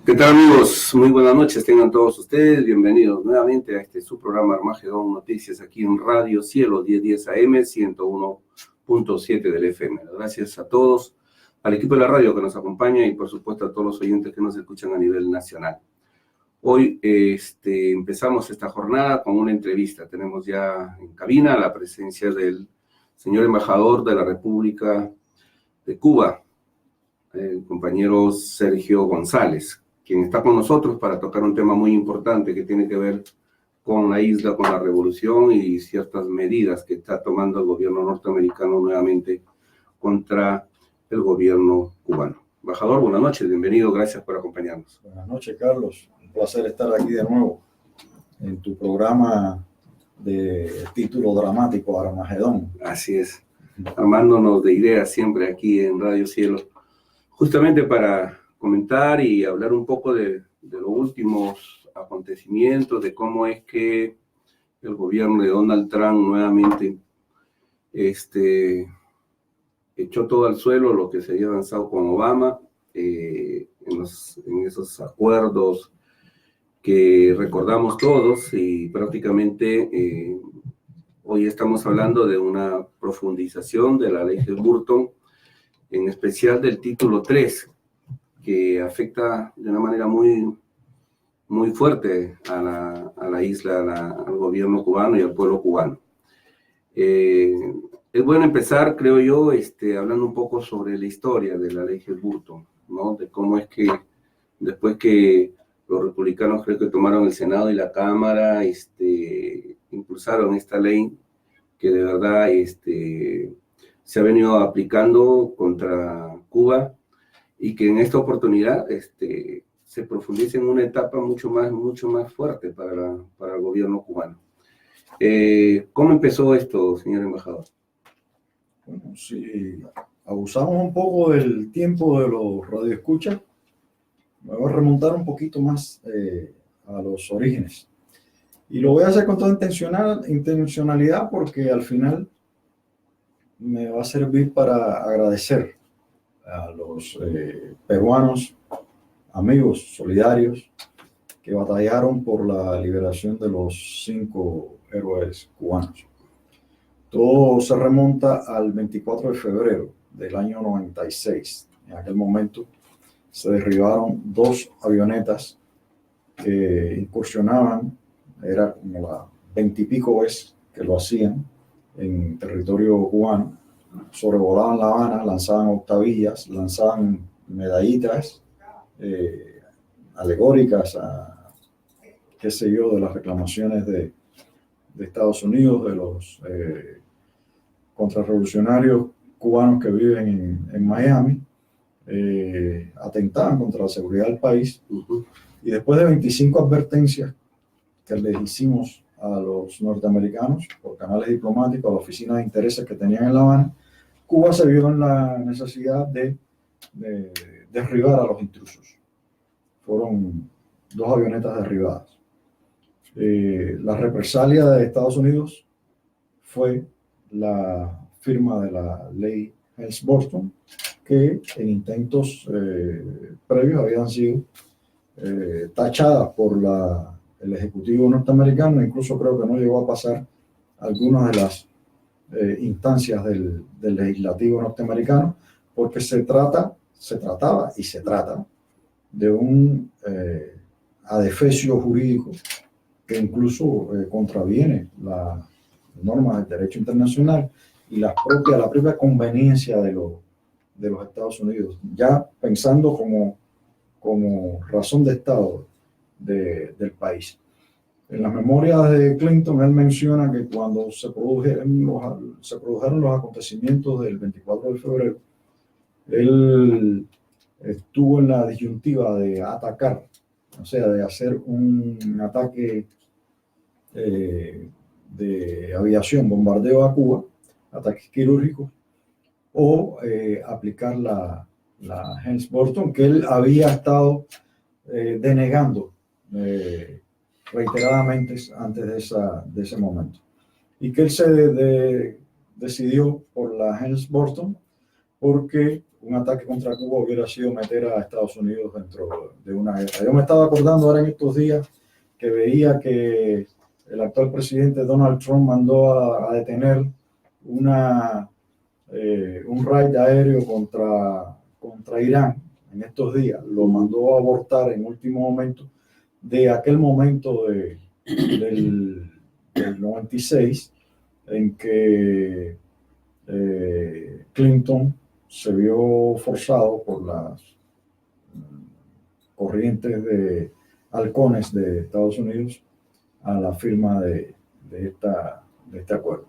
¿Qué tal, amigos? Muy buenas noches, tengan todos ustedes bienvenidos nuevamente a este su programa Armagedón Noticias aquí en Radio Cielo 1010 AM 101.7 del FM. Gracias a todos, al equipo de la radio que nos acompaña y por supuesto a todos los oyentes que nos escuchan a nivel nacional. Hoy empezamos esta jornada con una entrevista. Tenemos ya en cabina la presencia del señor embajador de la República de Cuba, el compañero Sergio González, quien está con nosotros para tocar un tema muy importante que tiene que ver con la isla, con la revolución y ciertas medidas que está tomando el gobierno norteamericano nuevamente contra el gobierno cubano. Embajador, buenas noches, bienvenido, gracias por acompañarnos. Buenas noches, Carlos. Un placer estar aquí de nuevo en tu programa de título dramático, Armagedón. Así es, armándonos de ideas siempre aquí en Radio Cielo, justamente para comentar y hablar un poco de los últimos acontecimientos, de cómo es que el gobierno de Donald Trump nuevamente echó todo al suelo lo que se había avanzado con Obama en esos acuerdos que recordamos todos, y prácticamente hoy estamos hablando de una profundización de la ley de Burton, en especial del título 3, que afecta de una manera muy, muy fuerte a la isla, al gobierno cubano y al pueblo cubano. Es bueno empezar, creo yo, hablando un poco sobre la historia de la ley Burton, ¿no? De cómo es que después que los republicanos creo que tomaron el Senado y la Cámara, impulsaron esta ley que de verdad se ha venido aplicando contra Cuba, y que en esta oportunidad se profundice en una etapa mucho más fuerte para el gobierno cubano. ¿Cómo empezó esto, señor embajador? Bueno, si abusamos un poco del tiempo de los radioescuchas, me voy a remontar un poquito más a los orígenes. Y lo voy a hacer con toda intencionalidad, porque al final me va a servir para agradecer a los peruanos, amigos solidarios, que batallaron por la liberación de los 5 héroes cubanos. Todo se remonta al 24 de febrero del año 96. En aquel momento se derribaron 2 avionetas que incursionaban, era como la 20 y pico vez que lo hacían en territorio cubano. Sobrevolaban La Habana, lanzaban octavillas, lanzaban medallitas alegóricas a, qué sé yo, de las reclamaciones de Estados Unidos, de los contrarrevolucionarios cubanos que viven en Miami, atentaban contra la seguridad del país. Y después de 25 advertencias que les hicimos a los norteamericanos por canales diplomáticos, a la oficina de intereses que tenían en La Habana, Cuba se vio en la necesidad de derribar a los intrusos. Fueron 2 avionetas derribadas. La represalia de Estados Unidos fue la firma de la ley Helms-Burton, que en intentos previos habían sido tachadas por el Ejecutivo norteamericano. Incluso creo que no llegó a pasar algunas de las instancias del legislativo norteamericano, porque se trataba y se trata de un adefesio jurídico que incluso contraviene las normas del derecho internacional y la propia conveniencia de los Estados Unidos, ya pensando como razón de Estado del país. En las memorias de Clinton, él menciona que cuando se produjeron los acontecimientos del 24 de febrero, él estuvo en la disyuntiva de atacar, o sea, de hacer un ataque de aviación, bombardeo a Cuba, ataques quirúrgicos, o aplicar la Helms-Burton, que él había estado denegando reiteradamente antes de ese momento, y que él se decidió por la Helms-Burton porque un ataque contra Cuba hubiera sido meter a Estados Unidos dentro de una guerra. Yo me estaba acordando ahora en estos días que veía que el actual presidente Donald Trump mandó a detener un raid aéreo contra Irán en estos días. Lo mandó a abortar en último momento, de aquel momento del 96 en que Clinton se vio forzado por las corrientes de halcones de Estados Unidos a la firma de este acuerdo,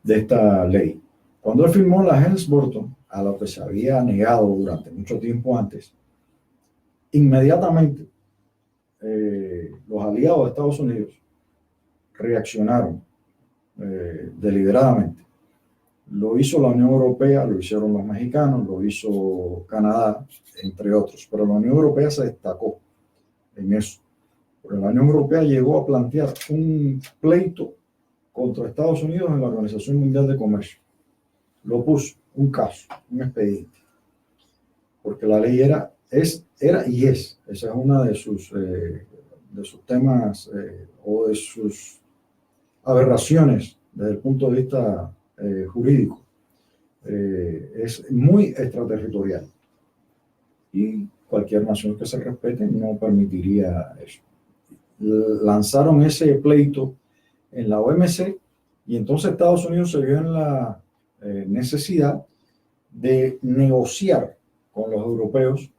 de esta ley. Cuando él firmó la Helms-Burton, a lo que se había negado durante mucho tiempo antes, inmediatamente los aliados de Estados Unidos reaccionaron deliberadamente. Lo hizo la Unión Europea, lo hicieron los mexicanos, lo hizo Canadá, entre otros. Pero la Unión Europea se destacó en eso. Porque la Unión Europea llegó a plantear un pleito contra Estados Unidos en la Organización Mundial de Comercio. Lo puso, un caso, un expediente. Porque la ley era y es. Esa es una de sus temas o de sus aberraciones desde el punto de vista jurídico. Es muy extraterritorial y cualquier nación que se respete no permitiría eso. Lanzaron ese pleito en la OMC y entonces Estados Unidos se vio en la necesidad de negociar con los europeos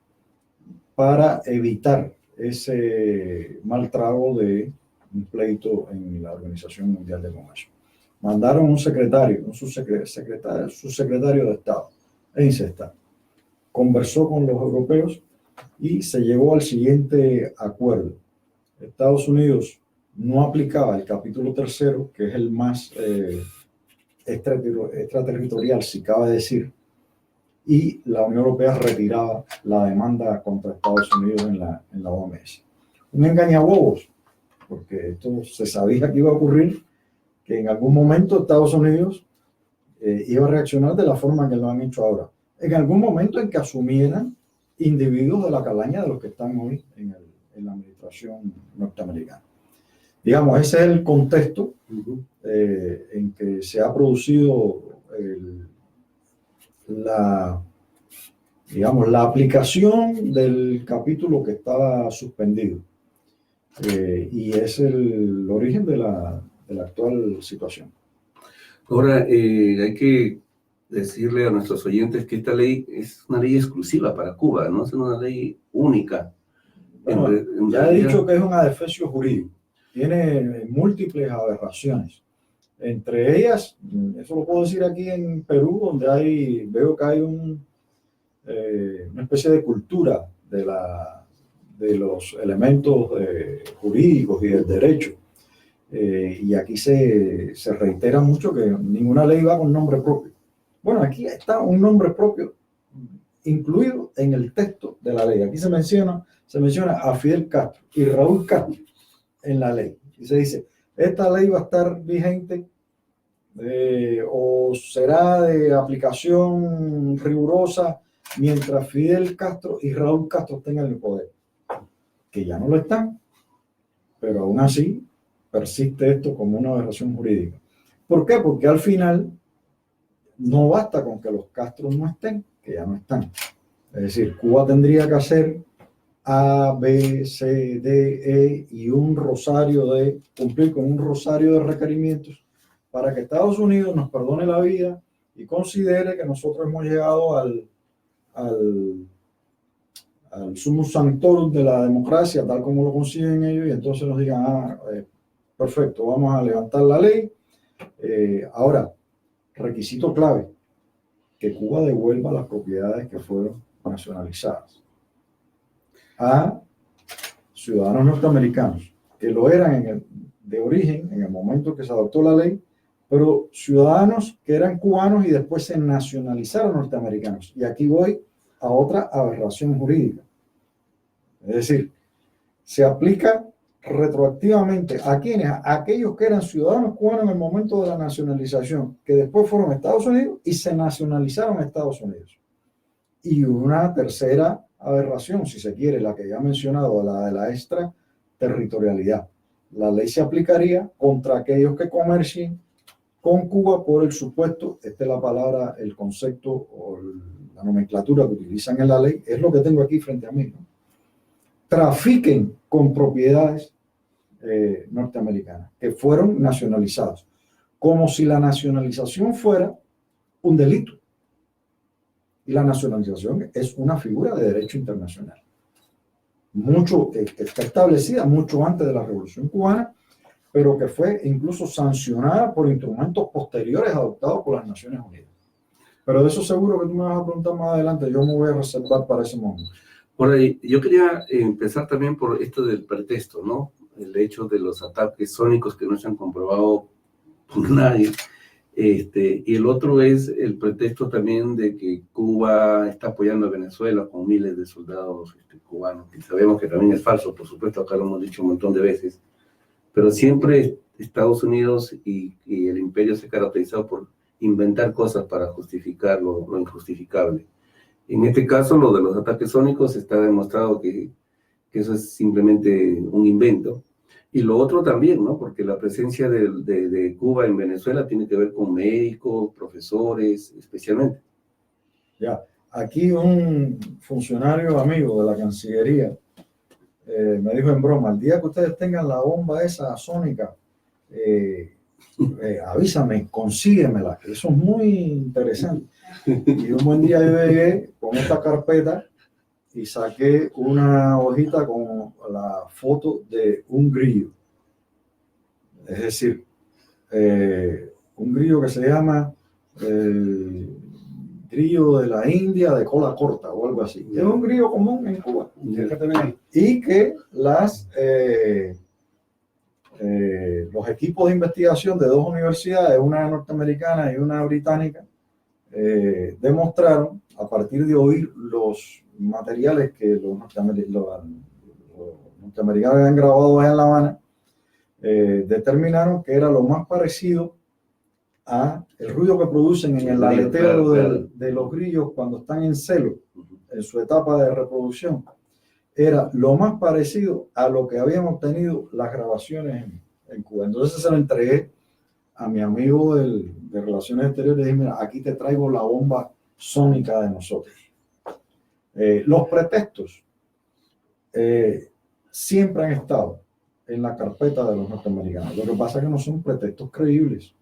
para evitar ese mal trago de un pleito en la Organización Mundial de Comercio. Mandaron un secretario, un subsecretario de Estado, Eisenstadt, conversó con los europeos y se llegó al siguiente acuerdo. Estados Unidos no aplicaba el capítulo tercero, que es el más extraterritorial, si cabe decir, y la Unión Europea retiraba la demanda contra Estados Unidos en la OMS. Un engañabobos, porque esto se sabía que iba a ocurrir, que en algún momento Estados Unidos iba a reaccionar de la forma que lo han hecho ahora. En algún momento en que asumieran individuos de la calaña de los que están hoy en la administración norteamericana. Digamos, ese es el contexto en que se ha producido la aplicación del capítulo que estaba suspendido. Y es el origen de la actual situación. Ahora, hay que decirle a nuestros oyentes que esta ley es una ley exclusiva para Cuba, no es una ley única. Bueno, ya he dicho que es un adefesio jurídico, tiene múltiples aberraciones. Entre ellas, eso lo puedo decir aquí en Perú, donde veo que hay una especie de cultura de los elementos jurídicos y del derecho. Y aquí se reitera mucho que ninguna ley va con nombre propio. Bueno, aquí está un nombre propio incluido en el texto de la ley. Aquí se menciona a Fidel Castro y Raúl Castro en la ley. Y se dice, esta ley va a estar vigente o será de aplicación rigurosa mientras Fidel Castro y Raúl Castro tengan el poder. Que ya no lo están, pero aún así persiste esto como una aberración jurídica. ¿Por qué? Porque al final no basta con que los Castros no estén, que ya no están. Es decir, Cuba tendría que hacer A, B, C, D, E y cumplir con un rosario de requerimientos para que Estados Unidos nos perdone la vida y considere que nosotros hemos llegado al sumus sanctorum de la democracia, tal como lo consiguen ellos, y entonces nos digan, perfecto, vamos a levantar la ley. Ahora, requisito clave, que Cuba devuelva las propiedades que fueron nacionalizadas a ciudadanos norteamericanos, que lo eran de origen en el momento que se adoptó la ley, pero ciudadanos que eran cubanos y después se nacionalizaron norteamericanos. Y aquí voy a otra aberración jurídica. Es decir, se aplica retroactivamente a quienes, a aquellos que eran ciudadanos cubanos en el momento de la nacionalización, que después fueron a Estados Unidos y se nacionalizaron a Estados Unidos. Y una tercera aberración, si se quiere, la que ya he mencionado, la de la extraterritorialidad. La ley se aplicaría contra aquellos que comercien con Cuba por el supuesto, esta es la palabra, el concepto o la nomenclatura que utilizan en la ley, es lo que tengo aquí frente a mí, ¿no? Trafiquen con propiedades norteamericanas que fueron nacionalizadas, como si la nacionalización fuera un delito. Y la nacionalización es una figura de derecho internacional, que está establecida mucho antes de la Revolución Cubana, pero que fue incluso sancionada por instrumentos posteriores adoptados por las Naciones Unidas. Pero de eso seguro que tú me vas a preguntar más adelante, yo me voy a reservar para ese momento. Por ahí, yo quería empezar también por esto del pretexto, ¿no? El hecho de los ataques sónicos que no se han comprobado por nadie. Y el otro es el pretexto también de que Cuba está apoyando a Venezuela con miles de soldados cubanos, que sabemos que también es falso, por supuesto, acá lo hemos dicho un montón de veces, pero siempre Estados Unidos y el imperio se ha caracterizado por inventar cosas para justificar lo injustificable. En este caso, lo de los ataques sónicos está demostrado que eso es simplemente un invento. Y lo otro también, ¿no? Porque la presencia de Cuba en Venezuela tiene que ver con médicos, profesores, especialmente. Ya, aquí un funcionario amigo de la Cancillería me dijo en broma, el día que ustedes tengan la bomba esa sónica, avísame, consíguemela, que eso es muy interesante. Y un buen día yo llegué con esta carpeta y saqué una hojita con la foto de un grillo. Es decir, un grillo que se llama grillo de la India de cola corta o algo así. Es un grillo común en Cuba. Y que los equipos de investigación de dos universidades, una norteamericana y una británica, demostraron, a partir de oír los materiales que los norteamericanos habían grabado allá en La Habana, determinaron que era lo más parecido a el ruido que producen en el aleteo de los grillos cuando están en celo, en su etapa de reproducción. Era lo más parecido a lo que habían obtenido las grabaciones en Cuba. Entonces se lo entregué a mi amigo de Relaciones Exteriores y dije, mira, aquí te traigo la bomba sónica de nosotros. Los pretextos siempre han estado en la carpeta de los norteamericanos. Lo que pasa es que no son pretextos creíbles.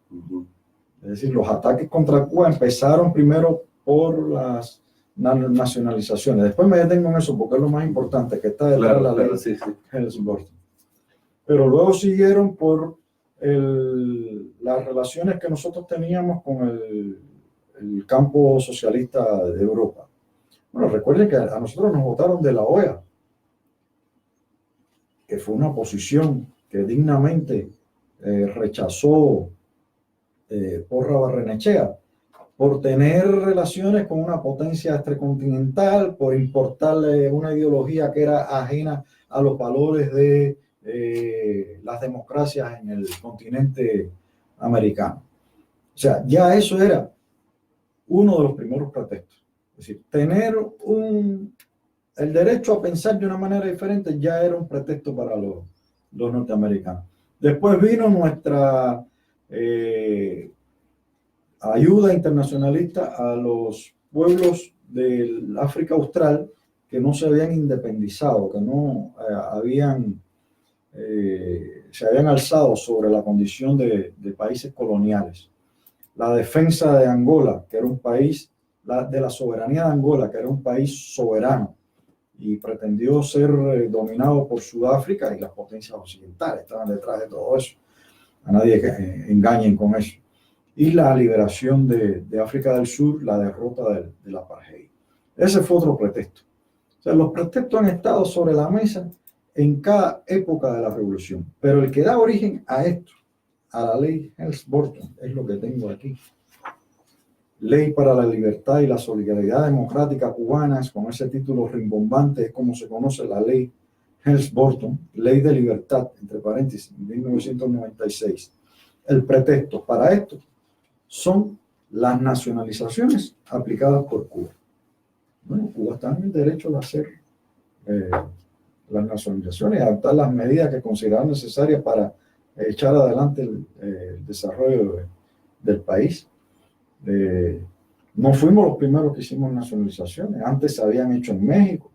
Es decir, los ataques contra Cuba empezaron primero por las nacionalizaciones. Después me detengo en eso porque es lo más importante, que está detrás de la ley Helms-Burton. Pero luego siguieron por las relaciones que nosotros teníamos con el campo socialista de Europa. Bueno, recuerden que a nosotros nos votaron de la OEA, que fue una posición que dignamente rechazó Porra Barrenechea, por tener relaciones con una potencia extracontinental, por importarle una ideología que era ajena a los valores de las democracias en el continente americano. O sea, ya eso era uno de los primeros pretextos. Es decir, tener el derecho a pensar de una manera diferente ya era un pretexto para los norteamericanos. Después vino nuestra ayuda internacionalista a los pueblos del África Austral que no se habían independizado, que no se habían alzado sobre la condición de países coloniales. La defensa de Angola, que era un país, de la soberanía de Angola, que era un país soberano y pretendió ser dominado por Sudáfrica, y las potencias occidentales estaban detrás de todo eso. A nadie que engañen con eso. Y la liberación de África del Sur, la derrota del apartheid. Ese fue otro pretexto. O sea, los pretextos han estado sobre la mesa en cada época de la revolución, pero el que da origen a esto, a la ley Helms-Burton, es lo que tengo aquí. Ley para la libertad y la solidaridad democrática cubanas, con ese título rimbombante, es como se conoce la ley Helms-Burton, ley de libertad, entre paréntesis, 1996. El pretexto para esto son las nacionalizaciones aplicadas por Cuba. Bueno, Cuba está en el derecho de hacer las nacionalizaciones y adoptar las medidas que consideraban necesarias para echar adelante el desarrollo del país. No fuimos los primeros que hicimos nacionalizaciones. Antes se habían hecho en México,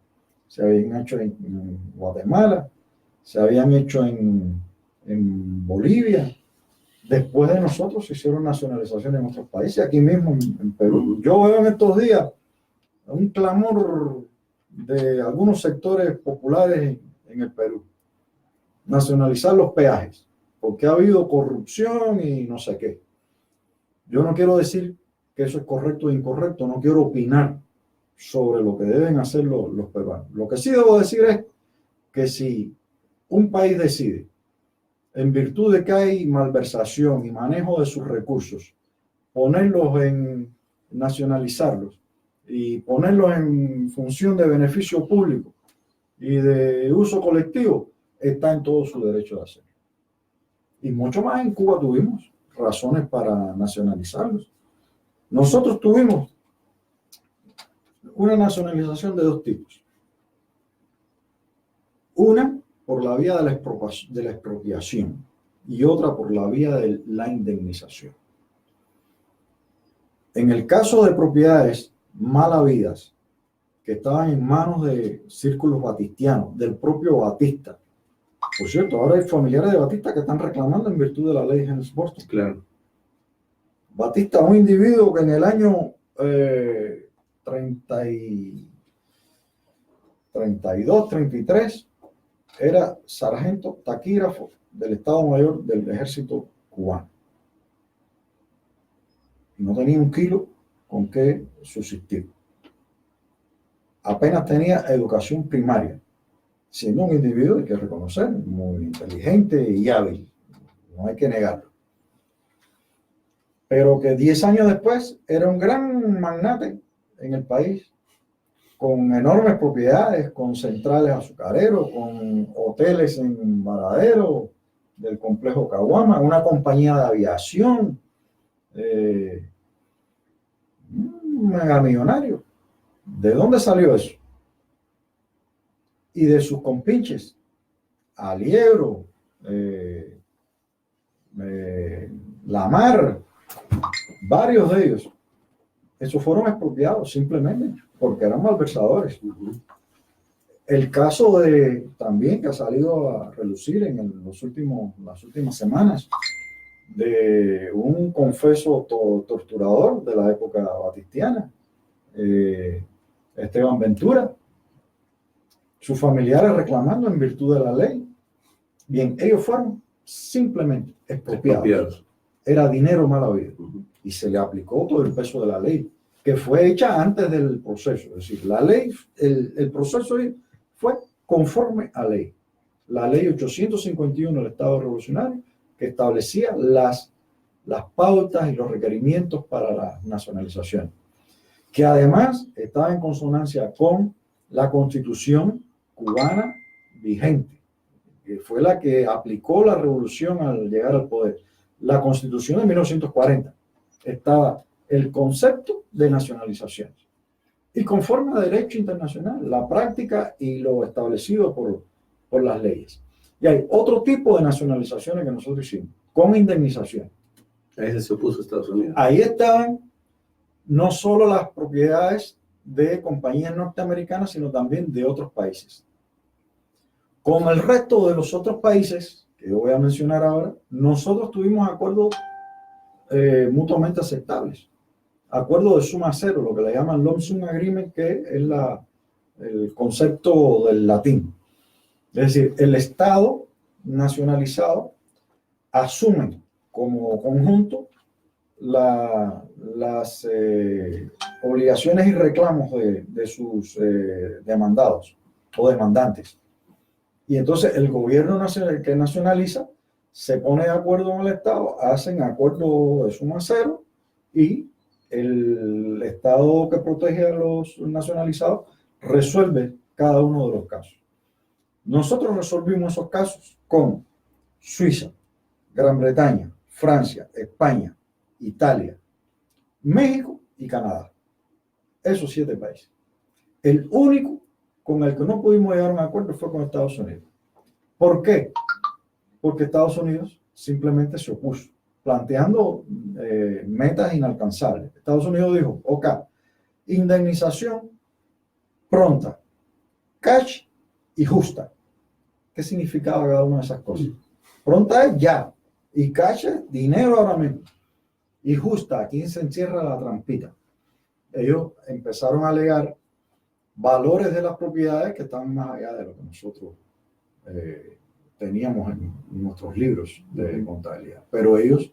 se habían hecho en Guatemala, se habían hecho en Bolivia. Después de nosotros se hicieron nacionalizaciones en otros países, aquí mismo en Perú. Yo veo en estos días un clamor de algunos sectores populares en el Perú. Nacionalizar los peajes, porque ha habido corrupción y no sé qué. Yo no quiero decir que eso es correcto o incorrecto, no quiero opinar sobre lo que deben hacer los peruanos. Lo que sí debo decir es que si un país decide, en virtud de que hay malversación y manejo de sus recursos, nacionalizarlos y ponerlos en función de beneficio público y de uso colectivo, está en todo su derecho de hacerlo. Y mucho más en Cuba tuvimos razones para nacionalizarlos. Nosotros tuvimos una nacionalización de dos tipos. Una por la vía de la expropiación y otra por la vía de la indemnización. En el caso de propiedades mal habidas que estaban en manos de círculos batistianos, del propio Batista. Por cierto, ahora hay familiares de Batista que están reclamando en virtud de la ley Helms-Burton. Claro. Batista, un individuo que en el año 32, 33, era sargento taquígrafo del Estado Mayor del Ejército Cubano. Y no tenía un kilo con qué subsistir. Apenas tenía educación primaria, siendo un individuo, hay que reconocer, muy inteligente y hábil, no hay que negarlo. Pero que 10 años después era un gran magnate en el país, con enormes propiedades, con centrales azucareros, con hoteles en Varadero, del complejo Caguama, una compañía de aviación, un megamillonario. ¿De dónde salió eso? Y de sus compinches, Aliebro, Lamar, varios de ellos, esos fueron expropiados simplemente porque eran malversadores. El caso también que ha salido a relucir en las últimas semanas, de un confeso torturador de la época batistiana, Esteban Ventura, sus familiares reclamando en virtud de la ley. Bien, ellos fueron simplemente expropiados. Era dinero mal habido. Y se le aplicó todo el peso de la ley, que fue hecha antes del proceso. Es decir, la ley, el proceso fue conforme a ley. La ley 851 del Estado Revolucionario, que establecía las pautas y los requerimientos para la nacionalización, que además estaba en consonancia con la Constitución cubana vigente, que fue la que aplicó la revolución al llegar al poder. La Constitución de 1940 estaba el concepto de nacionalización y conforme a derecho internacional, la práctica y lo establecido por las leyes. Y hay otro tipo de nacionalizaciones que nosotros hicimos, con indemnización. Ahí se opuso Estados Unidos. Ahí estaban no solo las propiedades de compañías norteamericanas, sino también de otros países. Como el resto de los otros países, que yo voy a mencionar ahora, nosotros tuvimos acuerdos mutuamente aceptables. Acuerdo de suma cero, lo que le llaman lump sum agreement, que es el concepto del latín. Es decir, el Estado nacionalizado asume como conjunto las obligaciones y reclamos de sus demandados o demandantes. Y entonces el gobierno nacional que nacionaliza se pone de acuerdo con el Estado, hacen acuerdo de suma cero y el Estado que protege a los nacionalizados resuelve cada uno de los casos. Nosotros resolvimos esos casos con Suiza, Gran Bretaña, Francia, España, Italia, México y Canadá. Esos 7 países. El único con el que no pudimos llegar a un acuerdo fue con Estados Unidos. ¿Por qué? Porque Estados Unidos simplemente se opuso, planteando metas inalcanzables. Estados Unidos dijo, ok, indemnización pronta, cash y justa. ¿Qué significaba cada una de esas cosas? Pronta es ya, y cash es dinero ahora mismo. Y justa, aquí se encierra la trampita. Ellos empezaron a alegar valores de las propiedades que están más allá de lo que nosotros teníamos en nuestros libros de contabilidad. Pero ellos,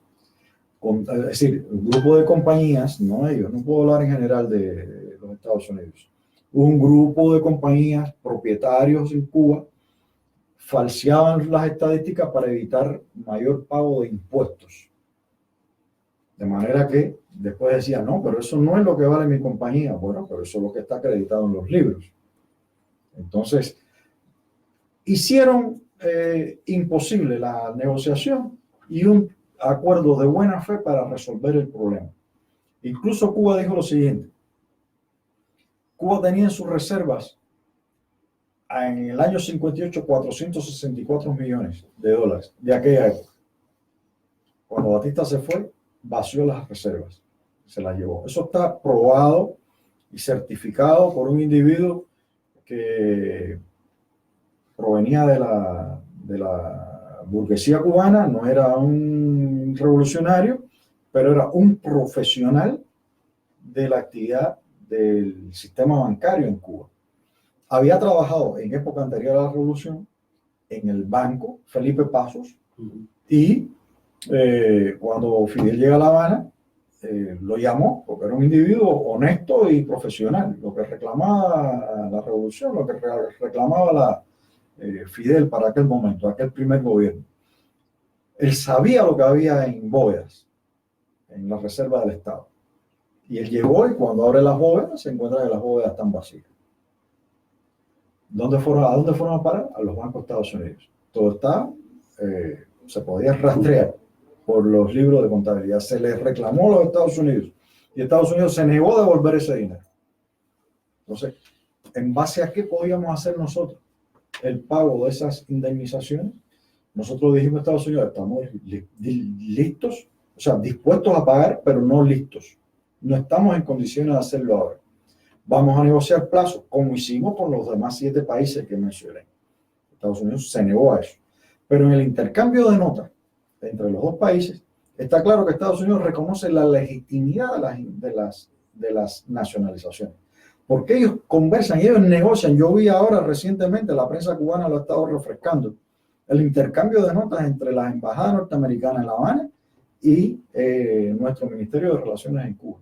es decir, un grupo de compañías, no ellos, no puedo hablar en general de los Estados Unidos, un grupo de compañías propietarios en Cuba falseaban las estadísticas para evitar mayor pago de impuestos. De manera que después decían, no, pero eso no es lo que vale mi compañía. Bueno, pero eso es lo que está acreditado en los libros. Entonces, hicieron imposible la negociación y un acuerdo de buena fe para resolver el problema. Incluso Cuba dijo lo siguiente. Cuba tenía en sus reservas en el año 58 464 millones de dólares de aquella época. Cuando Batista se fue, vació las reservas, se las llevó. Eso está probado y certificado por un individuo que provenía de la burguesía cubana, no era un revolucionario, pero era un profesional de la actividad del sistema bancario en Cuba. Había trabajado en época anterior a la revolución en el banco Felipe Pasos y cuando Fidel llega a La Habana, lo llamó porque era un individuo honesto y profesional. Lo que reclamaba la revolución, lo que reclamaba Fidel para aquel momento, aquel primer gobierno. Él sabía lo que había en bóvedas, en la reserva del Estado. Y él llegó y cuando abre las bóvedas se encuentra que las bóvedas están vacías. ¿A dónde fueron a parar? A los bancos de Estados Unidos. Todo está, se podía rastrear por los libros de contabilidad. Se les reclamó a los Estados Unidos y Estados Unidos se negó a devolver ese dinero. Entonces, ¿en base a qué podíamos hacer nosotros el pago de esas indemnizaciones? Nosotros dijimos a Estados Unidos, estamos listos, o sea, dispuestos a pagar, pero no listos. No estamos en condiciones de hacerlo ahora. Vamos a negociar plazos, como hicimos con los demás 7 países que mencioné. Estados Unidos se negó a eso. Pero en el intercambio de notas entre los dos países, está claro que Estados Unidos reconoce la legitimidad de las nacionalizaciones. Porque ellos conversan y ellos negocian. Yo vi ahora recientemente, la prensa cubana lo ha estado refrescando, el intercambio de notas entre las embajadas norteamericanas en La Habana y nuestro Ministerio de Relaciones en Cuba.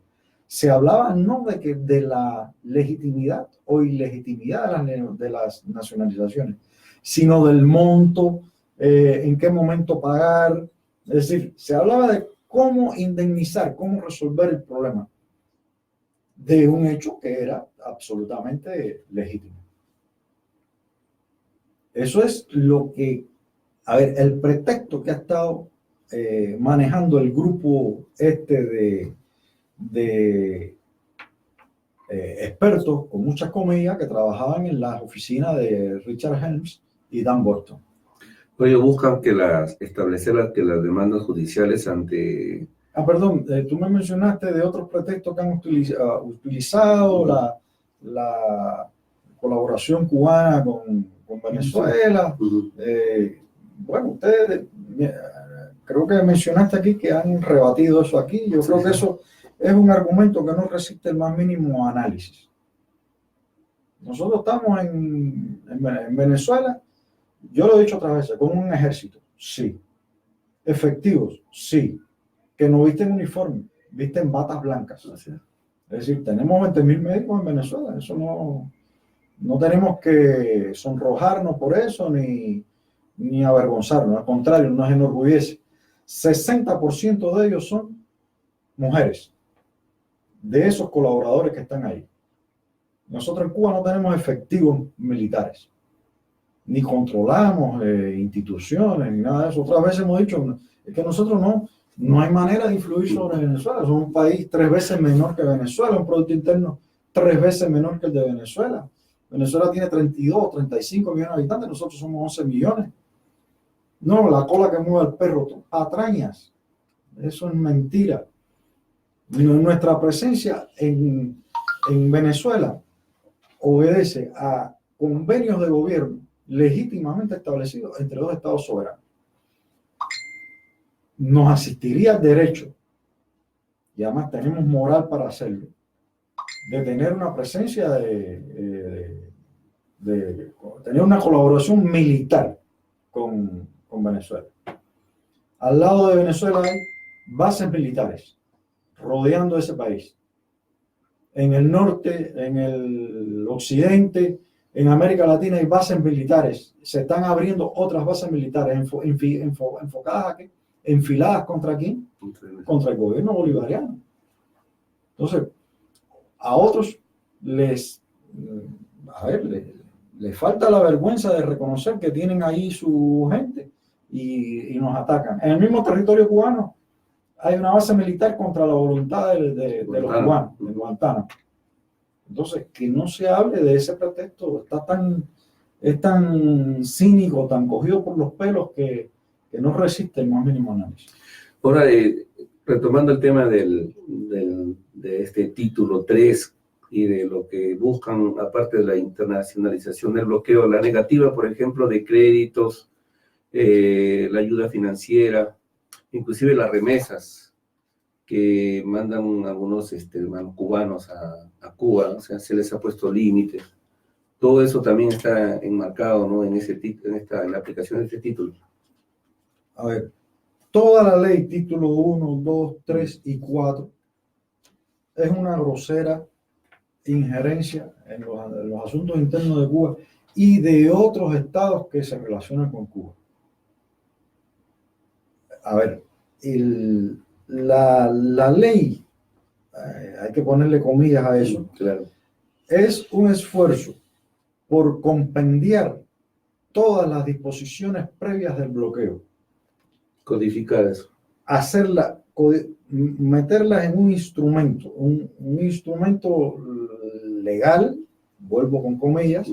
Se hablaba no de la legitimidad o ilegitimidad de las nacionalizaciones, sino del monto, en qué momento pagar. Es decir, se hablaba de cómo indemnizar, cómo resolver el problema de un hecho que era absolutamente legítimo. Eso es lo que, a ver, el pretexto que ha estado manejando el grupo de expertos, con muchas comillas, que trabajaban en las oficinas de Richard Helms y Dan Burton. Ellos buscan establecer que las demandas judiciales ante... Perdón, tú me mencionaste de otros pretextos que han utilizado, la colaboración cubana con Venezuela. Bueno, ustedes creo que mencionaste aquí que han rebatido eso aquí. Yo creo que eso es un argumento que no resiste el más mínimo análisis. Nosotros estamos en Venezuela, yo lo he dicho otras veces, con un ejército, sí. Efectivos, sí. Que no visten uniforme, visten batas blancas. Es decir, tenemos 20.000 médicos en Venezuela. Eso no tenemos que sonrojarnos por eso ni avergonzarnos. Al contrario, nos enorgullece. 60% de ellos son mujeres, de esos colaboradores que están ahí. Nosotros en Cuba no tenemos efectivos militares, ni controlamos instituciones, ni nada de eso. Otras veces hemos dicho que nosotros no hay manera de influir sobre Venezuela. Somos un país 3 veces menor que Venezuela, un Producto Interno 3 veces menor que el de Venezuela. Venezuela tiene 32, 35 millones de habitantes, nosotros somos 11 millones. No, la cola que mueve el perro, patrañas. Eso es mentira. Nuestra presencia en Venezuela obedece a convenios de gobierno legítimamente establecidos entre 2 estados soberanos. Nos asistiría el derecho, y además tenemos moral para hacerlo, de tener una presencia de tener una colaboración militar con Venezuela. Al lado de Venezuela hay bases militares rodeando ese país. En el norte, en el occidente, en América Latina hay bases militares. Se están abriendo otras bases militares enfocadas a qué, enfiladas contra quién, contra el gobierno bolivariano. Entonces, a otros les falta la vergüenza de reconocer que tienen ahí su gente y nos atacan. En el mismo territorio cubano hay una base militar contra la voluntad de los cubanos, en Guantánamo. Entonces, que no se hable de ese pretexto, es tan cínico, tan cogido por los pelos que no resiste el más mínimo análisis. Ahora, retomando el tema de este título 3 y de lo que buscan, aparte de la internacionalización del bloqueo, la negativa, por ejemplo, de créditos, la ayuda financiera, inclusive las remesas que mandan algunos hermanos cubanos a Cuba, o sea, se les ha puesto límites. Todo eso también está enmarcado, ¿no?, en la aplicación de este título. A ver, toda la ley, título 1, 2, 3 y 4, es una grosera injerencia en los asuntos internos de Cuba y de otros estados que se relacionan con Cuba. A ver, la ley, hay que ponerle comillas a eso, claro, es un esfuerzo por compendiar todas las disposiciones previas del bloqueo. Codificar eso. Meterlas en un instrumento, un instrumento legal, vuelvo con comillas,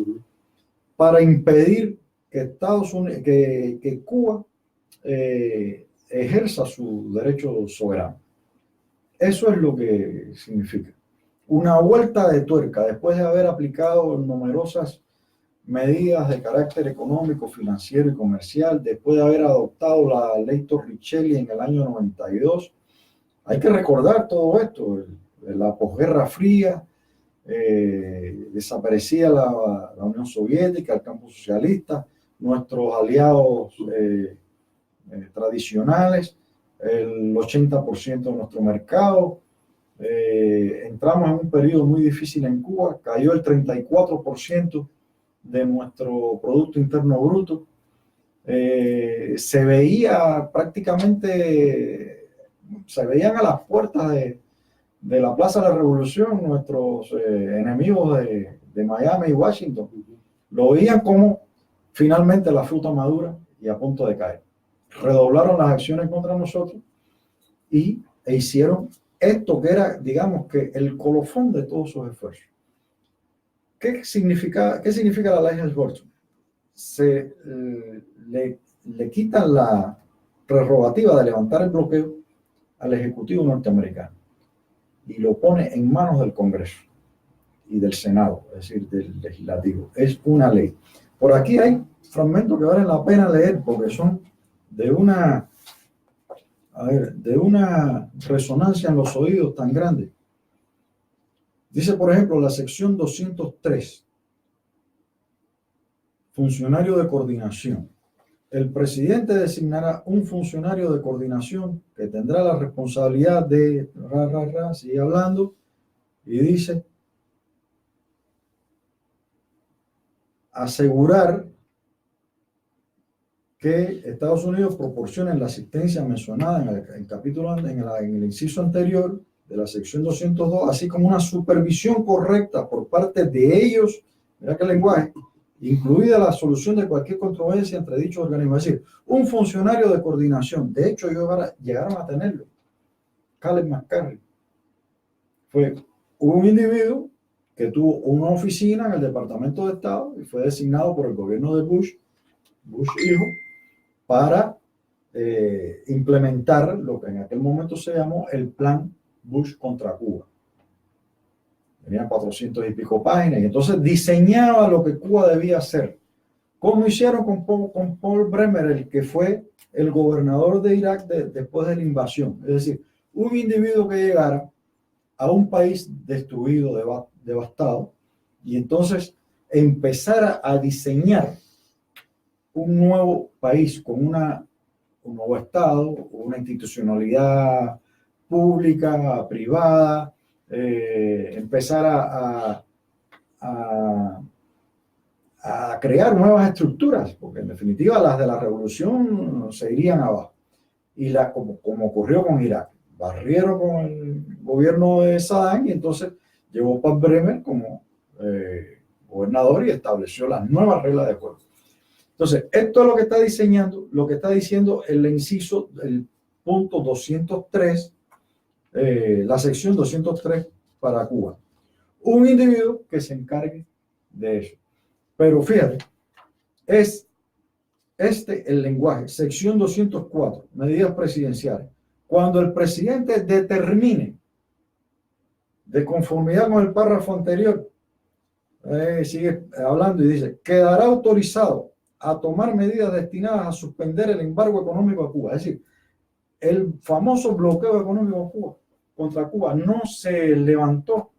para impedir que que Cuba ejerza su derecho soberano. Eso es lo que significa. Una vuelta de tuerca después de haber aplicado numerosas medidas de carácter económico, financiero y comercial, después de haber adoptado la ley Torricelli en el año 92. Hay que recordar todo esto, la posguerra fría, desaparecía la Unión Soviética, el campo socialista, nuestros aliados tradicionales, el 80% de nuestro mercado. Entramos en un periodo muy difícil en Cuba, cayó el 34% de nuestro Producto Interno Bruto. Se veía prácticamente, se veían a las puertas de la Plaza de la Revolución nuestros enemigos de Miami y Washington. Lo veían como finalmente la fruta madura y a punto de caer. Redoblaron las acciones contra nosotros e hicieron esto que era, digamos, que el colofón de todos esos esfuerzos. ¿Qué significa la ley Helms-Burton? Le quitan la prerrogativa de levantar el bloqueo al Ejecutivo norteamericano y lo pone en manos del Congreso y del Senado, es decir, del Legislativo. Es una ley. Por aquí hay fragmentos que valen la pena leer porque son de una resonancia en los oídos tan grande. Dice, por ejemplo, la sección 203, funcionario de coordinación. El presidente designará un funcionario de coordinación que tendrá la responsabilidad de, sigue hablando, y dice, asegurar que Estados Unidos proporcione la asistencia mencionada en el capítulo, en el inciso anterior de la sección 202, así como una supervisión correcta por parte de ellos, mira qué lenguaje, incluida la solución de cualquier controversia entre dichos organismos. Es decir, un funcionario de coordinación, de hecho llegaron a tenerlo, Caleb McCarthy, fue un individuo que tuvo una oficina en el Departamento de Estado y fue designado por el gobierno de Bush hijo, para implementar lo que en aquel momento se llamó el Plan Bush contra Cuba. Tenía 400 y pico páginas y entonces diseñaba lo que Cuba debía hacer. Como hicieron con Paul Bremer, el que fue el gobernador de Irak después de la invasión. Es decir, un individuo que llegara a un país destruido, devastado, y entonces empezara a diseñar un nuevo país con un nuevo Estado, una institucionalidad pública, privada, empezar a crear nuevas estructuras, porque en definitiva las de la revolución se irían abajo. Y como ocurrió con Irak, barrieron con el gobierno de Saddam y entonces llegó Paul Bremer como gobernador y estableció las nuevas reglas de juego. Entonces, esto es lo que está diseñando, lo que está diciendo el inciso, el punto 203, la sección 203 para Cuba. Un individuo que se encargue de eso. Pero fíjate, es el lenguaje, sección 204, medidas presidenciales. Cuando el presidente determine, de conformidad con el párrafo anterior, sigue hablando y dice, quedará autorizado a tomar medidas destinadas a suspender el embargo económico a Cuba. Es decir, el famoso bloqueo económico contra Cuba no se levantó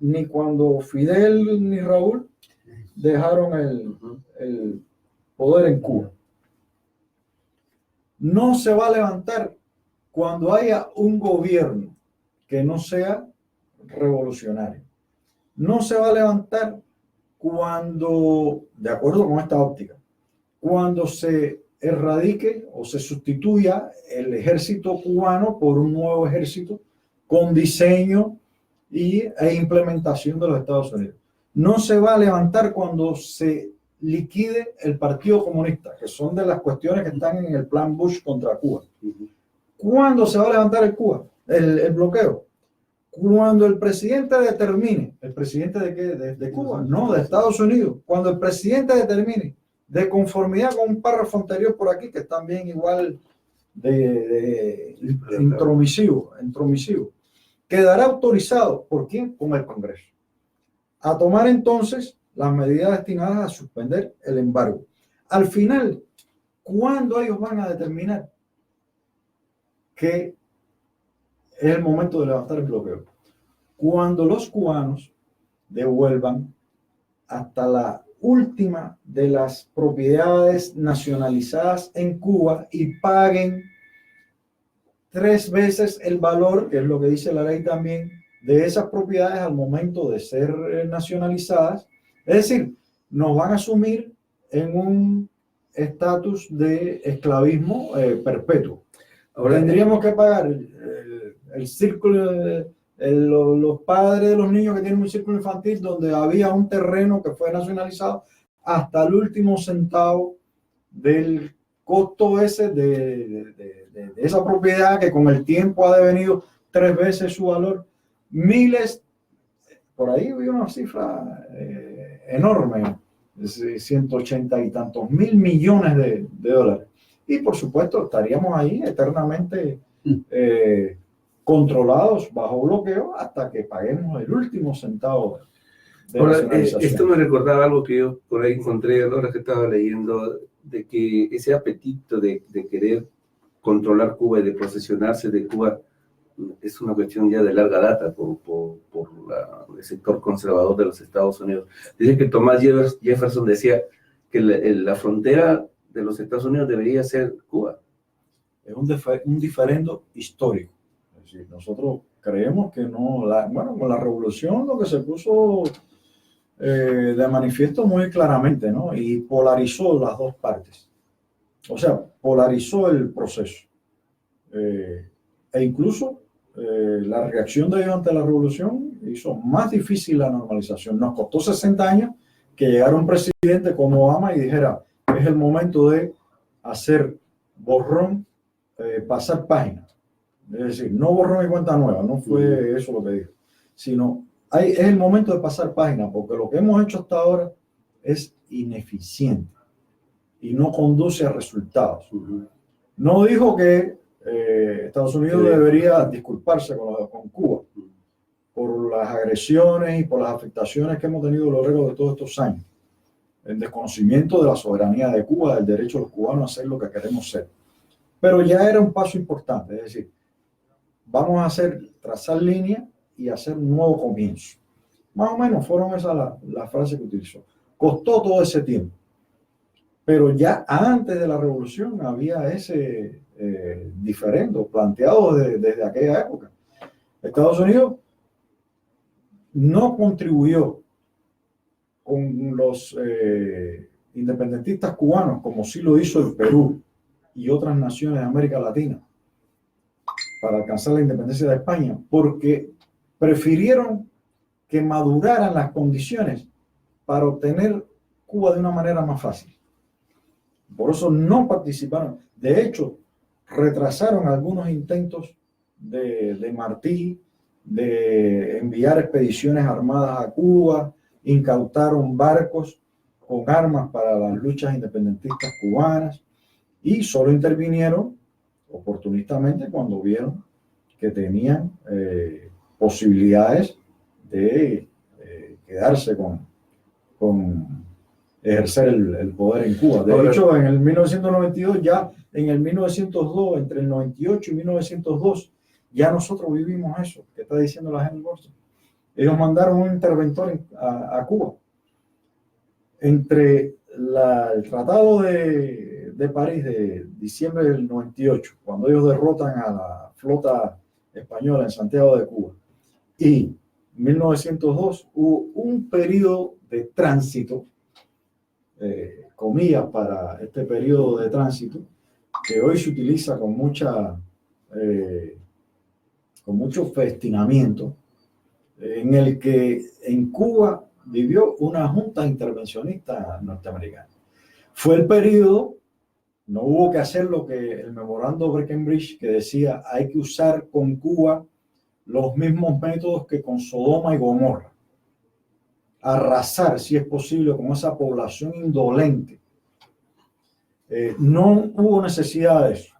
ni cuando Fidel ni Raúl dejaron el poder en Cuba. No se va a levantar cuando haya un gobierno que no sea revolucionario. No se va a levantar cuando, de acuerdo con esta óptica, cuando se erradique o se sustituya el ejército cubano por un nuevo ejército con diseño e implementación de los Estados Unidos. No se va a levantar cuando se liquide el Partido Comunista, que son de las cuestiones que están en el plan Bush contra Cuba. ¿Cuándo se va a levantar el bloqueo? Cuando el presidente determine, ¿el presidente de qué? ¿De Cuba? No, de Estados Unidos. Cuando el presidente determine, de conformidad con un párrafo anterior por aquí, que es también igual de intromisivo, quedará autorizado, ¿por quién? Con el Congreso, a tomar entonces las medidas destinadas a suspender el embargo. Al final, ¿cuándo ellos van a determinar que es el momento de levantar el bloqueo? Cuando los cubanos devuelvan hasta la última de las propiedades nacionalizadas en Cuba y paguen 3 veces el valor, que es lo que dice la ley también, de esas propiedades al momento de ser nacionalizadas. Es decir, nos van a asumir en un estatus de esclavismo perpetuo. Ahora tendríamos que pagar el círculo los padres de los niños que tienen un círculo infantil donde había un terreno que fue nacionalizado hasta el último centavo del costo ese de esa propiedad que con el tiempo ha devenido 3 veces su valor. Miles, por ahí vi una cifra enorme, 180 y tantos mil millones de dólares. Y por supuesto estaríamos ahí eternamente controlados bajo bloqueo hasta que paguemos el último centavo de nacionalización. Esto me recordaba algo que yo por ahí encontré a la hora que estaba leyendo, de que ese apetito de querer controlar Cuba y de posesionarse de Cuba es una cuestión ya de larga data por el sector conservador de los Estados Unidos. Dice que Thomas Jefferson decía que la frontera de los Estados Unidos debería ser Cuba. Es un diferendo histórico. Es decir, nosotros creemos que no, con la revolución lo que se puso de manifiesto muy claramente, ¿no? Y polarizó las dos partes. O sea, polarizó el proceso. E incluso la reacción de ellos ante la revolución hizo más difícil la normalización. Nos costó 60 años que llegara un presidente como Obama y dijera, es el momento de hacer borrón, pasar página. Es decir, no borrón y cuenta nueva, no fue eso lo que dijo, sino es el momento de pasar página, porque lo que hemos hecho hasta ahora es ineficiente y no conduce a resultados. No dijo que Estados Unidos debería disculparse con Cuba por las agresiones y por las afectaciones que hemos tenido a lo largo de todos estos años. El desconocimiento de la soberanía de Cuba, del derecho de los cubanos a ser lo que queremos ser. Pero ya era un paso importante, es decir, vamos a trazar línea y hacer un nuevo comienzo. Más o menos fueron esas las frases que utilizó. Costó todo ese tiempo. Pero ya antes de la revolución había ese diferendo planteado desde aquella época. Estados Unidos no contribuyó con los independentistas cubanos, como sí lo hizo el Perú y otras naciones de América Latina, para alcanzar la independencia de España, porque prefirieron que maduraran las condiciones para obtener Cuba de una manera más fácil. Por eso no participaron. De hecho, retrasaron algunos intentos de Martí de enviar expediciones armadas a Cuba, incautaron barcos con armas para las luchas independentistas cubanas y solo intervinieron oportunistamente cuando vieron que tenían posibilidades de quedarse con ejercer el poder en Cuba. De hecho, en el 1992, ya en el 1902, entre el 98 y 1902, ya nosotros vivimos eso que está diciendo la Henry Boston. Ellos mandaron un interventor a Cuba. Entre el Tratado de París de diciembre del 98, cuando ellos derrotan a la flota española en Santiago de Cuba, y 1902 hubo un periodo de tránsito, comillas para este periodo de tránsito, que hoy se utiliza con mucho festinamiento, en el que en Cuba vivió una junta intervencionista norteamericana. Fue el periodo, no hubo que hacer lo que el memorando Breckinridge, que decía hay que usar con Cuba los mismos métodos que con Sodoma y Gomorra. Arrasar, si es posible, con esa población indolente. No hubo necesidad de eso.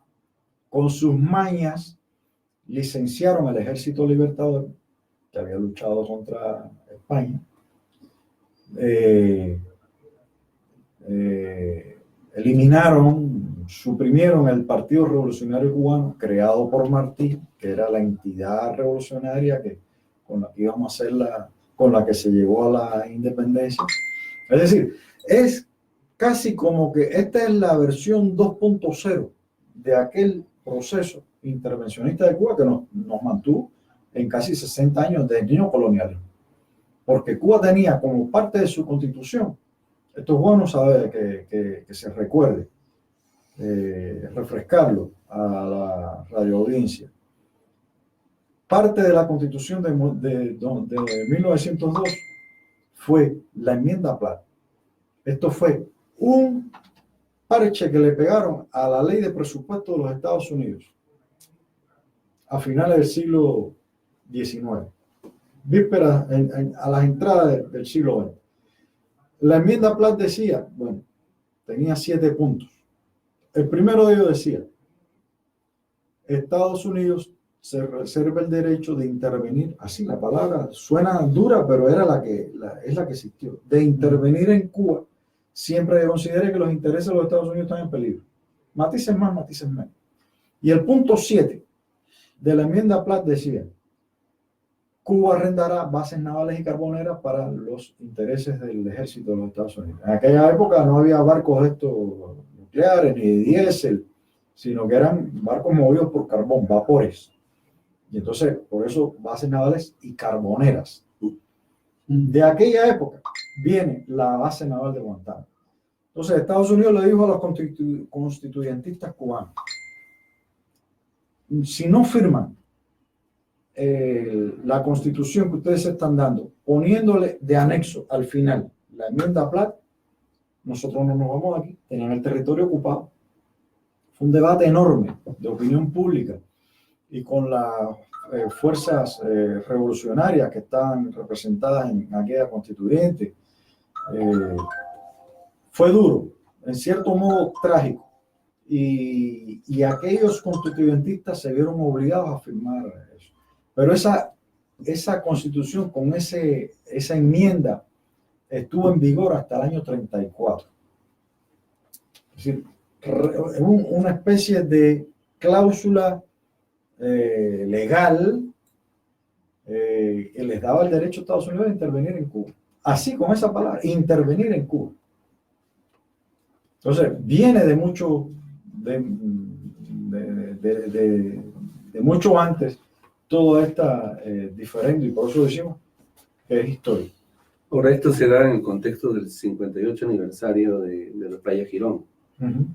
Con sus mañas licenciaron al Ejército Libertador, que había luchado contra España. Eliminaron, suprimieron el Partido Revolucionario Cubano, creado por Martí, que era la entidad revolucionaria con la que íbamos a hacer con la que se llegó a la independencia. Es decir, es casi como que esta es la versión 2.0 de aquel proceso intervencionista de Cuba que nos mantuvo en casi 60 años de neocolonialismo. Porque Cuba tenía como parte de su constitución, esto es bueno saber que se recuerde, refrescarlo a la radioaudiencia. Parte de la constitución de 1902 fue la enmienda Platt. Esto fue un parche que le pegaron a la ley de presupuesto de los Estados Unidos a finales del siglo XIX, vísperas a las entradas del siglo XX. La enmienda Platt decía, bueno, tenía 7 puntos. El primero de ellos decía, Estados Unidos se reserva el derecho de intervenir, así la palabra suena dura, pero era es la que existió, de intervenir en Cuba siempre que considere que los intereses de los Estados Unidos están en peligro. Matices más, matices menos. Y el punto 7 de la enmienda Platt decía, Cuba arrendará bases navales y carboneras para los intereses del ejército de los Estados Unidos. En aquella época no había barcos de estos nucleares ni de diésel, sino que eran barcos movidos por carbón, vapores. Y entonces, por eso, bases navales y carboneras. De aquella época viene la base naval de Guantánamo. Entonces, Estados Unidos le dijo a los constituyentistas cubanos, si no firman la constitución que ustedes se están dando, poniéndole de anexo al final la enmienda Platt, nosotros no nos vamos de aquí. Tenían el territorio ocupado. Fue un debate enorme de opinión pública y con la fuerzas revolucionarias que estaban representadas en aquella constituyente. Fue duro, en cierto modo trágico, y aquellos constituyentistas se vieron obligados a firmar eso. Pero esa constitución con esa enmienda estuvo en vigor hasta el año 34. Es decir, una especie de cláusula legal que les daba el derecho a Estados Unidos a intervenir en Cuba. Así, con esa palabra, intervenir en Cuba. Entonces, viene de mucho, de mucho antes todo esta diferendo, y por eso decimos que es historia. Ahora, esto se da en el contexto del 58 aniversario de la Playa Girón. Uh-huh.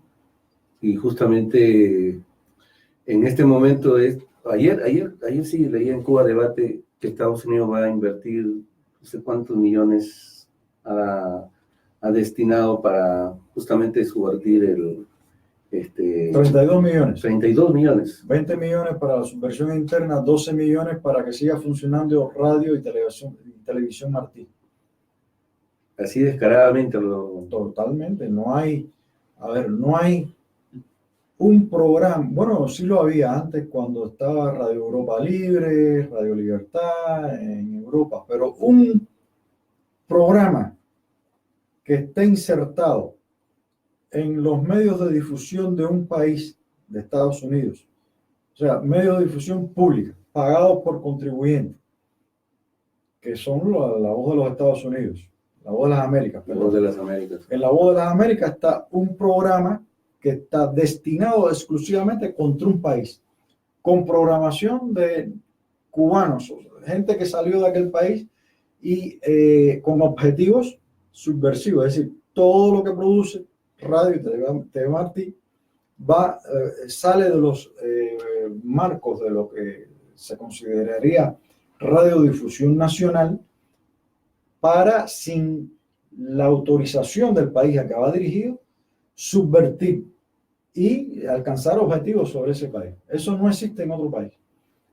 Y justamente en este momento ayer sí leí en Cuba Debate que Estados Unidos va a invertir no sé cuántos millones ha destinado para justamente subvertir 32 millones. 32 millones. 20 millones para la subversión interna, 12 millones para que siga funcionando radio y televisión Martí. Así descaradamente Totalmente, no hay un programa, bueno, sí lo había antes cuando estaba Radio Europa Libre, Radio Libertad en Europa, pero un programa que esté insertado en los medios de difusión de un país de Estados Unidos, o sea, medios de difusión pública, pagados por contribuyentes, que son la voz de los Estados Unidos, la voz de las Américas. La voz de las Américas. En la voz de las Américas está un programa que está destinado exclusivamente contra un país, con programación de cubanos, gente que salió de aquel país y con objetivos subversivos, es decir, todo lo que produce Radio y TV Martí sale de los marcos de lo que se consideraría radiodifusión nacional, para, sin la autorización del país a que va dirigido, subvertir y alcanzar objetivos sobre ese país. Eso no existe en otro país.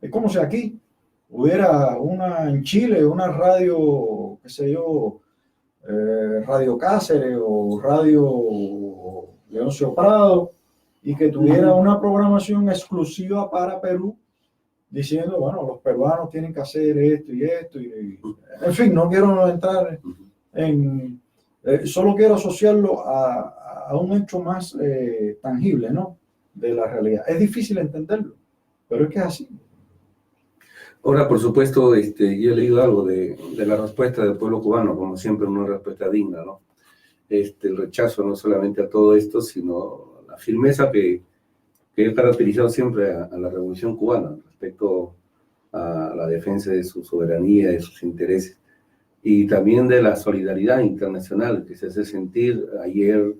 Es como si aquí hubiera en Chile, una radio, qué sé yo, Radio Cáceres o Radio Leoncio Prado, y que tuviera una programación exclusiva para Perú, diciendo, bueno, los peruanos tienen que hacer esto y esto, en fin, no quiero entrar en... solo quiero asociarlo a un hecho más tangible, ¿no?, de la realidad. Es difícil entenderlo, pero es que es así. Ahora, por supuesto, yo he leído algo de la respuesta del pueblo cubano, como siempre, una respuesta digna, ¿no? El rechazo no solamente a todo esto, sino la firmeza que ha caracterizado siempre a la Revolución Cubana respecto a la defensa de su soberanía, de sus intereses, y también de la solidaridad internacional que se hace sentir. Ayer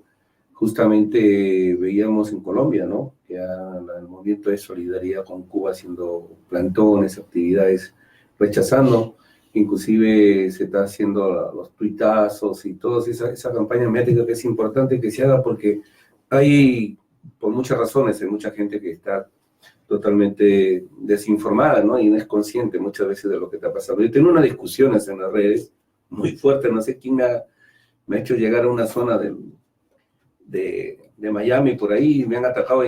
justamente veíamos en Colombia, ¿no?, que el movimiento de solidaridad con Cuba haciendo plantones, actividades, rechazando, inclusive se está haciendo los tuitazos y toda esa campaña mediática que es importante que se haga, porque hay, por muchas razones, hay mucha gente que está totalmente desinformada, ¿no?, y no es consciente muchas veces de lo que está pasando. Yo tengo unas discusiones en las redes muy fuertes, no sé quién me ha hecho llegar a una zona de Miami, por ahí, me han atacado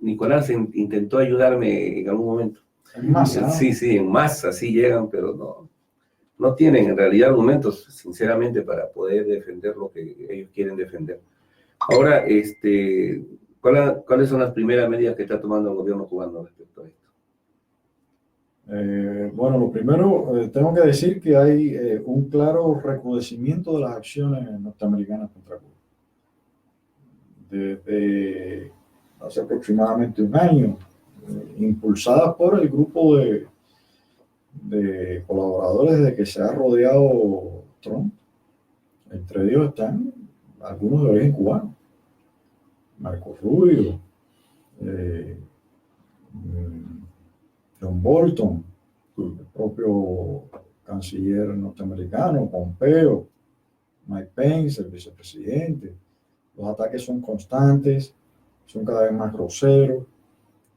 Nicolás intentó ayudarme en algún momento. En masa, ¿no? Sí, en masa, sí llegan, pero no tienen en realidad argumentos, sinceramente, para poder defender lo que ellos quieren defender. Ahora, ¿cuáles son las primeras medidas que está tomando el gobierno cubano respecto a esto? Bueno, lo primero, tengo que decir que hay un claro recrudecimiento de las acciones norteamericanas contra Cuba. Desde hace aproximadamente un año, impulsadas por el grupo de colaboradores de que se ha rodeado Trump. Entre ellos están algunos de origen cubano, Marco Rubio, John Bolton, el propio canciller norteamericano, Pompeo, Mike Pence, el vicepresidente. Los ataques son constantes, son cada vez más groseros,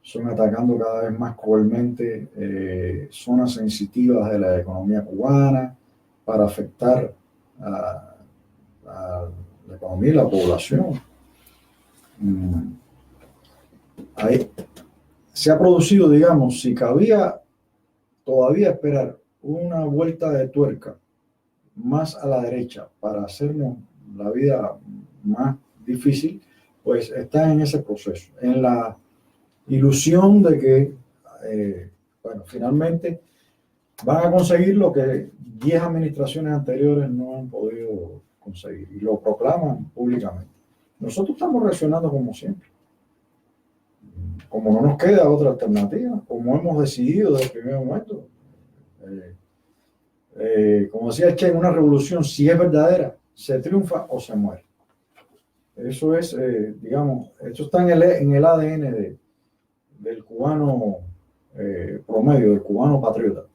son atacando cada vez más cruelmente zonas sensitivas de la economía cubana para afectar a la economía y la población. Ahí se ha producido, digamos, si cabía todavía esperar una vuelta de tuerca más a la derecha para hacernos la vida más difícil, pues está en ese proceso, en la ilusión de que, bueno, finalmente van a conseguir lo que 10 administraciones anteriores no han podido conseguir y lo proclaman públicamente. Nosotros estamos reaccionando como siempre, como no nos queda otra alternativa, como hemos decidido desde el primer momento. Como decía Che, en una revolución, si es verdadera, se triunfa o se muere. Eso es, digamos, esto está en el ADN del cubano promedio, del cubano patriota.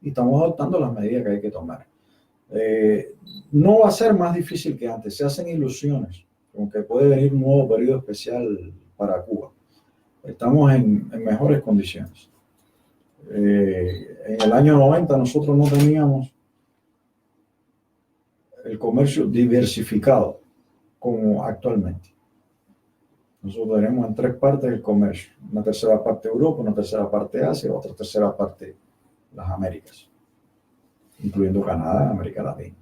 Y estamos adoptando las medidas que hay que tomar. No va a ser más difícil que antes, se hacen ilusiones, como que puede venir un nuevo periodo especial para Cuba. Estamos en mejores condiciones. En el año 90 nosotros no teníamos el comercio diversificado como actualmente. Nosotros tenemos en 3 partes el comercio, una tercera parte Europa, una tercera parte Asia, otra tercera parte las Américas, incluyendo Canadá, América Latina.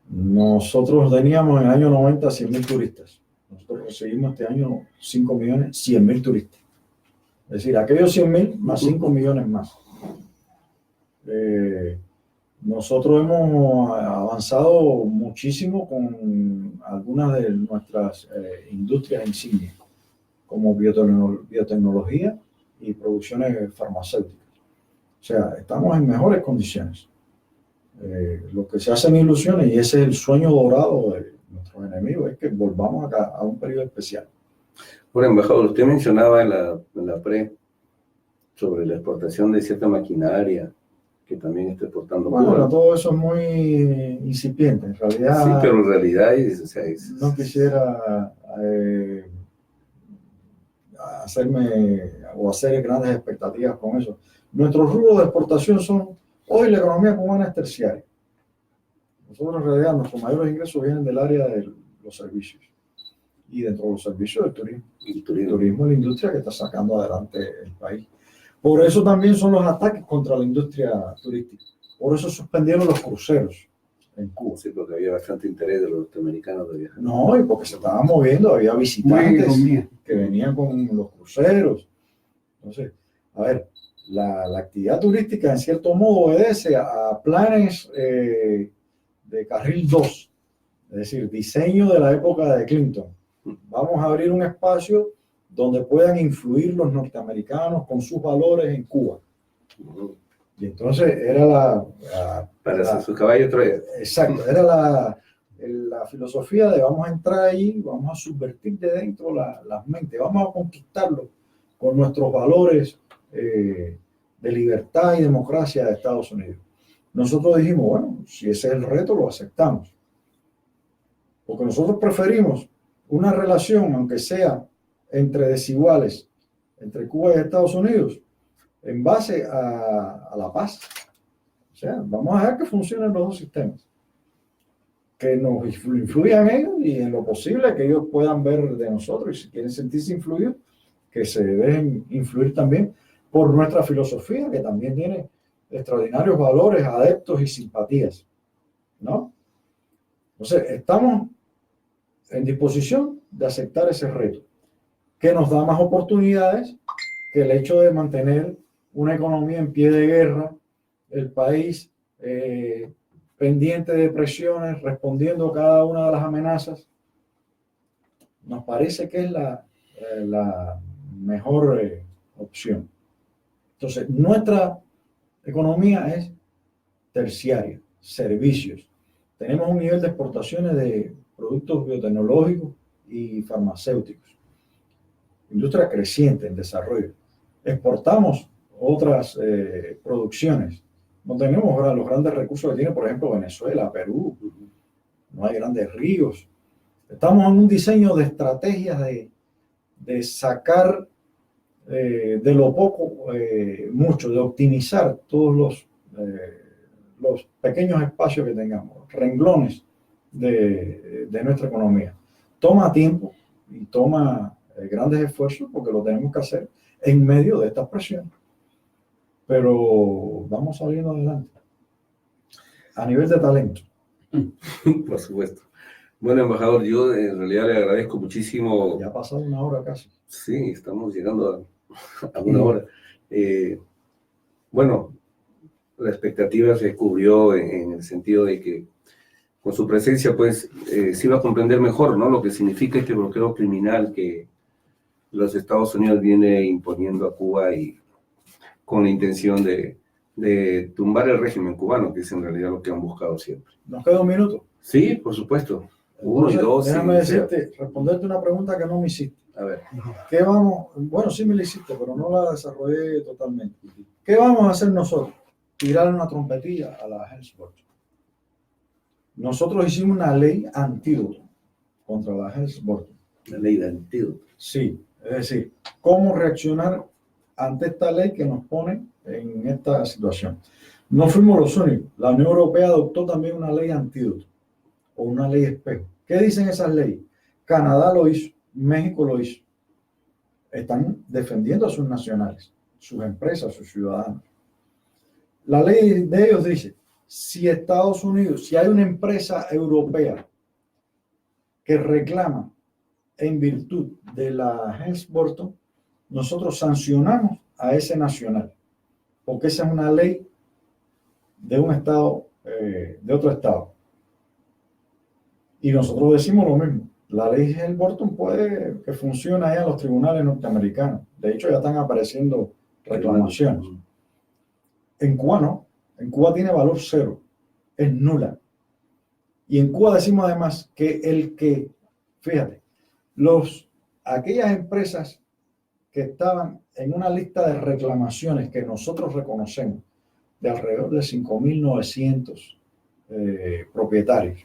Nosotros teníamos en el año 90 100.000 turistas. Nosotros recibimos este año 5.100.000 turistas. Es decir, aquellos 100.000 más 5 millones más. Nosotros hemos avanzado muchísimo con algunas de nuestras industrias insignias, como biotecnología y producciones farmacéuticas. O sea, estamos en mejores condiciones. Lo que se hacen ilusiones, y ese es el sueño dorado de nuestros enemigos, es que volvamos acá a un periodo especial. Bueno, embajador, usted mencionaba en la sobre la exportación de cierta maquinaria que también está exportando. Bueno, todo eso es muy incipiente, en realidad. Sí, pero en realidad no quisiera hacer grandes expectativas con eso. Nuestros rubros de exportación son, hoy la economía cubana es terciaria. Nosotros en realidad nuestros mayores ingresos vienen del área de los servicios. Y dentro de los servicios del turismo. El turismo es la industria que está sacando adelante el país. Por eso también son los ataques contra la industria turística. Por eso suspendieron los cruceros en Cuba. Sí, porque había bastante interés de los norteamericanos de viajar. No, y porque se estaban moviendo, había visitantes que venían con los cruceros. Entonces, a ver, la actividad turística en cierto modo obedece a planes de carril 2, es decir, diseño de la época de Clinton. Vamos a abrir un espacio donde puedan influir los norteamericanos con sus valores en Cuba. Y entonces era para hacer su caballo Troya. Exacto, era la filosofía de vamos a entrar ahí, vamos a subvertir de dentro las mentes, vamos a conquistarlo con nuestros valores de libertad y democracia de Estados Unidos. Nosotros dijimos, bueno, si ese es el reto, lo aceptamos. Porque nosotros preferimos una relación, aunque sea entre desiguales, entre Cuba y Estados Unidos, en base a la paz. O sea, vamos a dejar que funcionen los dos sistemas, que nos influyan ellos y en lo posible que ellos puedan ver de nosotros, y si quieren sentirse influidos, que se dejen influir también por nuestra filosofía, que también tiene extraordinarios valores, adeptos y simpatías, ¿no? Entonces, estamos en disposición de aceptar ese reto, que nos da más oportunidades que el hecho de mantener una economía en pie de guerra, el país pendiente de presiones, respondiendo a cada una de las amenazas. Nos parece que es la mejor opción. Entonces, nuestra economía es terciaria, servicios. Tenemos un nivel de exportaciones de productos biotecnológicos y farmacéuticos. Industria creciente en desarrollo. Exportamos otras producciones. No tenemos los grandes recursos que tiene, por ejemplo, Venezuela, Perú. No hay grandes ríos. Estamos en un diseño de estrategias de sacar de lo poco mucho, de optimizar todos los pequeños espacios que tengamos, renglones de nuestra economía. Toma tiempo y toma grandes esfuerzos porque lo tenemos que hacer en medio de estas presiones. Pero vamos saliendo adelante. A nivel de talento. Por supuesto. Bueno, embajador, yo en realidad le agradezco muchísimo. Ya ha pasado una hora casi. Sí, estamos llegando a una hora. Bueno, la expectativa se cubrió en el sentido de que con su presencia, pues, se iba a comprender mejor, ¿no?, lo que significa este bloqueo criminal que los Estados Unidos viene imponiendo a Cuba y con la intención de tumbar el régimen cubano, que es en realidad lo que han buscado siempre. ¿Nos queda un minuto? Sí, por supuesto. Uno y dos. Déjame decirte, responderte una pregunta que no me hiciste. A ver. ¿Qué vamos? Bueno, sí me la hiciste, pero no la desarrollé totalmente. ¿Qué vamos a hacer nosotros? Tirar una trompetilla a la Helms-Burton. Nosotros hicimos una ley antídoto contra la Helms-Burton. La ley de antídoto. Sí, es decir, cómo reaccionar ante esta ley que nos pone en esta situación. No fuimos los únicos. La Unión Europea adoptó también una ley antídoto o una ley espejo. ¿Qué dicen esas leyes? Canadá lo hizo, México lo hizo. Están defendiendo a sus nacionales, sus empresas, sus ciudadanos. La ley de ellos dice, si Estados Unidos, si hay una empresa europea que reclama en virtud de la Helms-Burton, nosotros sancionamos a ese nacional, porque esa es una ley de un estado, de otro estado. Y nosotros decimos lo mismo. La ley Helms-Burton puede que funcione ahí en los tribunales norteamericanos. De hecho, ya están apareciendo reclamaciones. En Cuba no. En Cuba tiene valor cero. Es nula. Y en Cuba decimos además que fíjate, aquellas empresas que estaban en una lista de reclamaciones que nosotros reconocemos, de alrededor de 5.900 propietarios,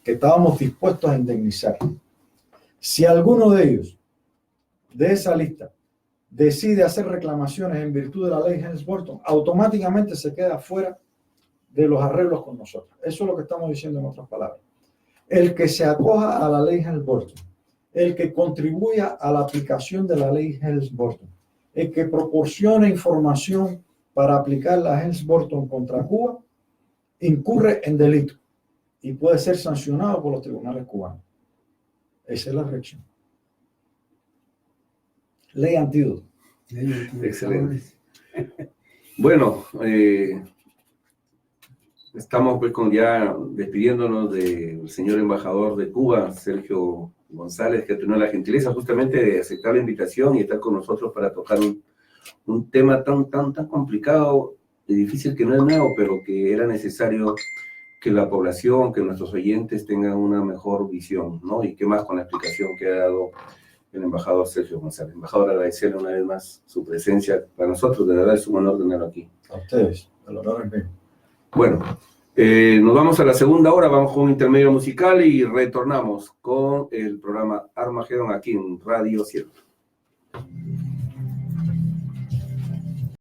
que estábamos dispuestos a indemnizar. Si alguno de ellos, de esa lista, decide hacer reclamaciones en virtud de la ley Helms-Burton, automáticamente se queda fuera de los arreglos con nosotros. Eso es lo que estamos diciendo en otras palabras. El que se acoja a la ley Helms-Burton, el que contribuya a la aplicación de la ley Helms-Burton, el que proporcione información para aplicar la Helms-Burton contra Cuba, incurre en delito y puede ser sancionado por los tribunales cubanos. Esa es la reacción. Ley antídoto. Excelente. Bueno, estamos pues ya despidiéndonos del señor embajador de Cuba, Sergio González, que ha tenido la gentileza justamente de aceptar la invitación y estar con nosotros para tocar un tema tan complicado y difícil, que no es nuevo, pero que era necesario que la población, que nuestros oyentes tengan una mejor visión, ¿no? Y qué más con la explicación que ha dado el embajador Sergio González. Embajador, agradecerle una vez más su presencia. Para nosotros, de verdad, es un honor tenerlo aquí. A ustedes, el honor es mío. Bueno, nos vamos a la segunda hora, vamos con un intermedio musical y retornamos con el programa Armagedón aquí en Radio Cielo.